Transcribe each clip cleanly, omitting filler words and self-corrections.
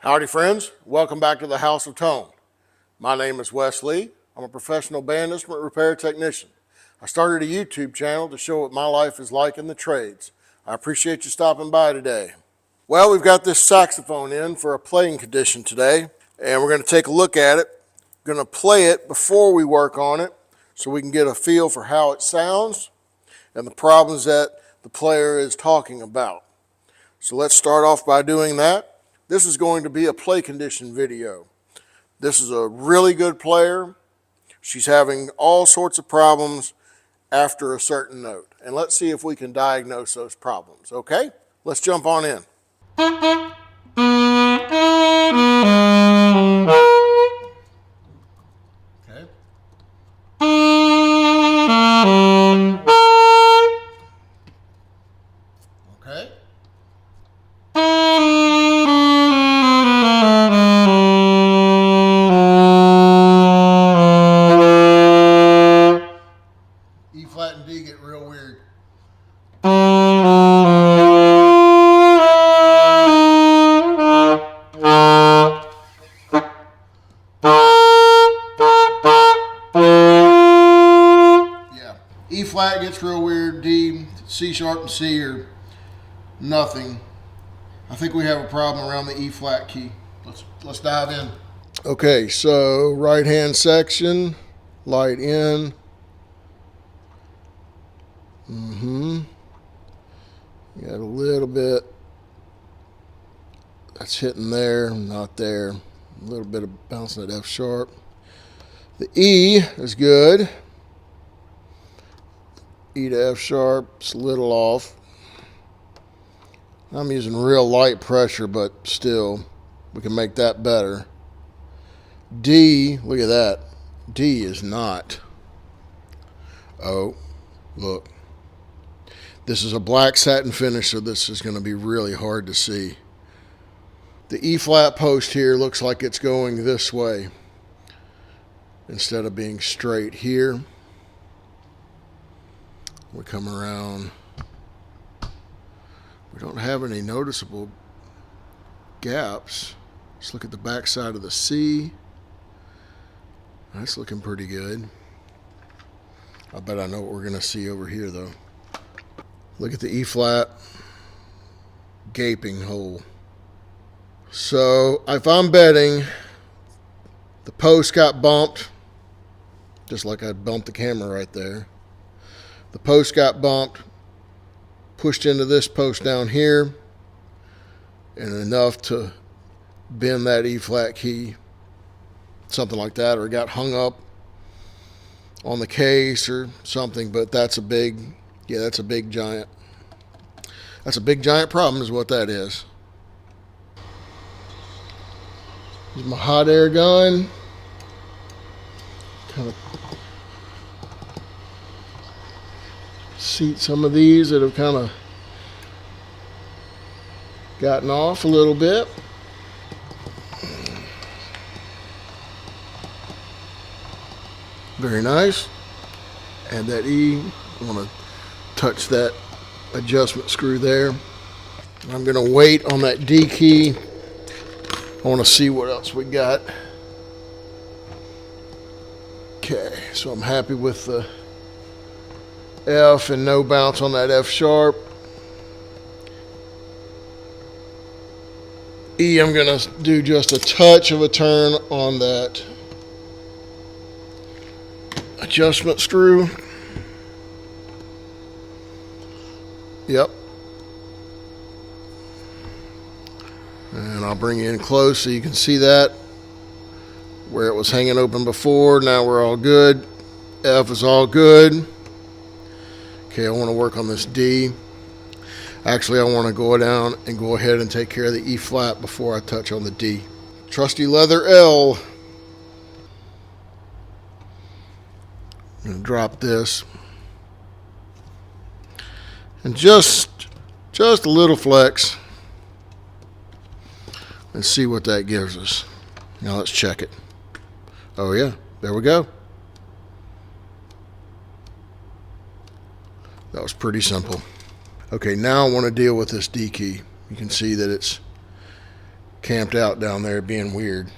Howdy friends, welcome back to the House of Tone. My name is Wes Lee. I'm a professional band instrument repair technician. I started a YouTube channel to show what my life is like in the trades. I appreciate you stopping by today. Well, we've got this saxophone in for a playing condition today, and we're going to take a look at it. We're going to play it before we work on it so we can get a feel for how it sounds and the problems that the player is talking about. So let's start off by doing that. This is going to be a play condition video. This is a really good player. She's having all sorts of problems after a certain note. And let's see if we can diagnose those problems, okay? Let's jump on in. Okay. Okay. E flat and D get real weird. Yeah, E flat gets real weird. D, C sharp, and C are nothing. I think we have a problem around the E flat key. Let's dive in. Okay, so right hand section, light in. Got a little bit that's hitting there, not there. A little bit of bouncing at F sharp. The E is good. E to F sharp, it's a little off. I'm using real light pressure, but still, we can make that better. D, look at that. D is not. Oh, look. This is a black satin finish, so this is going to be really hard to see. The E flat post here looks like it's going this way instead of being straight here. We come around. We don't have any noticeable gaps. Let's look at the back side of the C. That's looking pretty good. I bet I know what we're going to see over here, though. Look at the E flat gaping hole. So if I'm betting, the post got bumped, just like I bumped the camera right there. The post got bumped, pushed into this post down here, and enough to bend that E flat key, something like that, or it got hung up on the case or something. But that's a big, that's a big giant problem is what that is. Here's my hot air gun. Kind of seat some of these that have kind of gotten off a little bit. Very nice. Add that E. I want to touch that adjustment screw there. I'm going to wait on that D key. I want to see what else we got. Okay, so I'm happy with the F and no bounce on that F sharp. E, I'm going to do just a touch of a turn on that adjustment screw. Yep. And I'll bring you in close so you can see that. Where it was hanging open before, now we're all good. F is all good. Okay, I want to work on this D. Actually, I want to go down and go ahead and take care of the E flat before I touch on the D. Trusty leather L. I'm going to drop this. And just a little flex. And see what that gives us. Now let's check it. Oh yeah, there we go. That was pretty simple. Okay, now I want to deal with this D key. You can see that it's camped out down there being weird.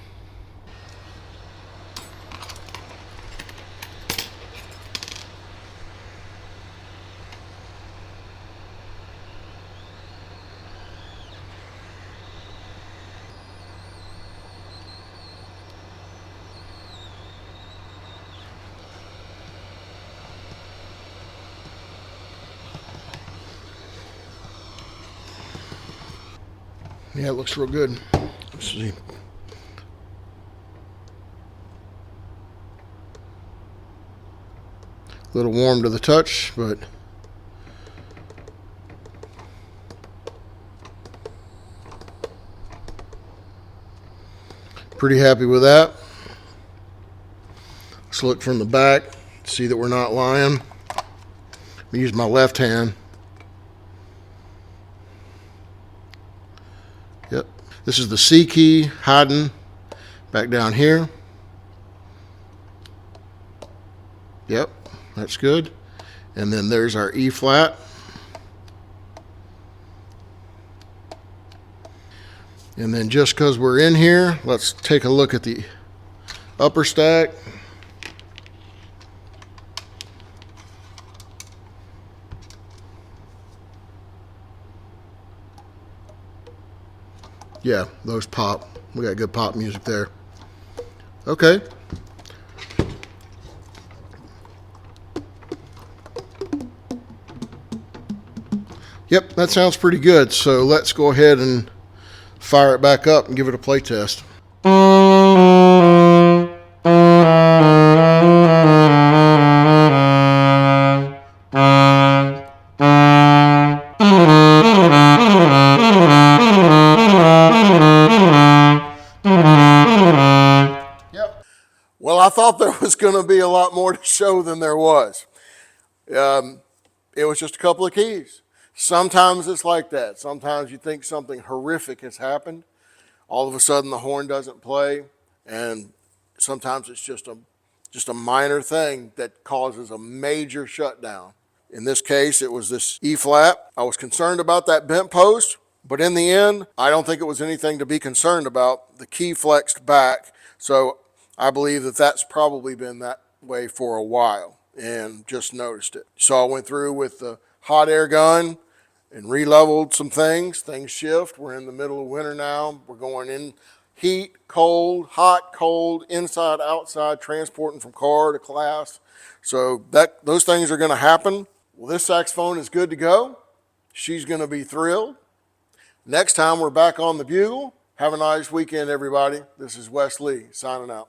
Yeah, it looks real good. Let's see. A little warm to the touch, but pretty happy with that. Let's look from the back, see that we're not lying. I'm gonna use my left hand. Yep. This is the C key hiding back down here. Yep, that's good. And then there's our E flat. And then just because we're in here, let's take a look at the upper stack. Yeah, those pop. We got good pop music there. Okay. Yep, that sounds pretty good. So let's go ahead and fire it back up and give it a play test. Well, I thought there was going to be a lot more to show than there was. It was just a couple of keys. Sometimes it's like that. Sometimes you think something horrific has happened. All of a sudden the horn doesn't play. And sometimes it's just a minor thing that causes a major shutdown. In this case, it was this E flat. I was concerned about that bent post, but in the end, I don't think it was anything to be concerned about. The key flexed back. So I believe that that's probably been that way for a while and just noticed it. So I went through with the hot air gun and re-leveled some things. Things shift. We're in the middle of winter now. We're going in heat, cold, hot, cold, inside, outside, transporting from car to class. So those things are going to happen. Well, this saxophone is good to go. She's going to be thrilled. Next time we're back on the bugle. Have a nice weekend, everybody. This is Wes Lee signing out.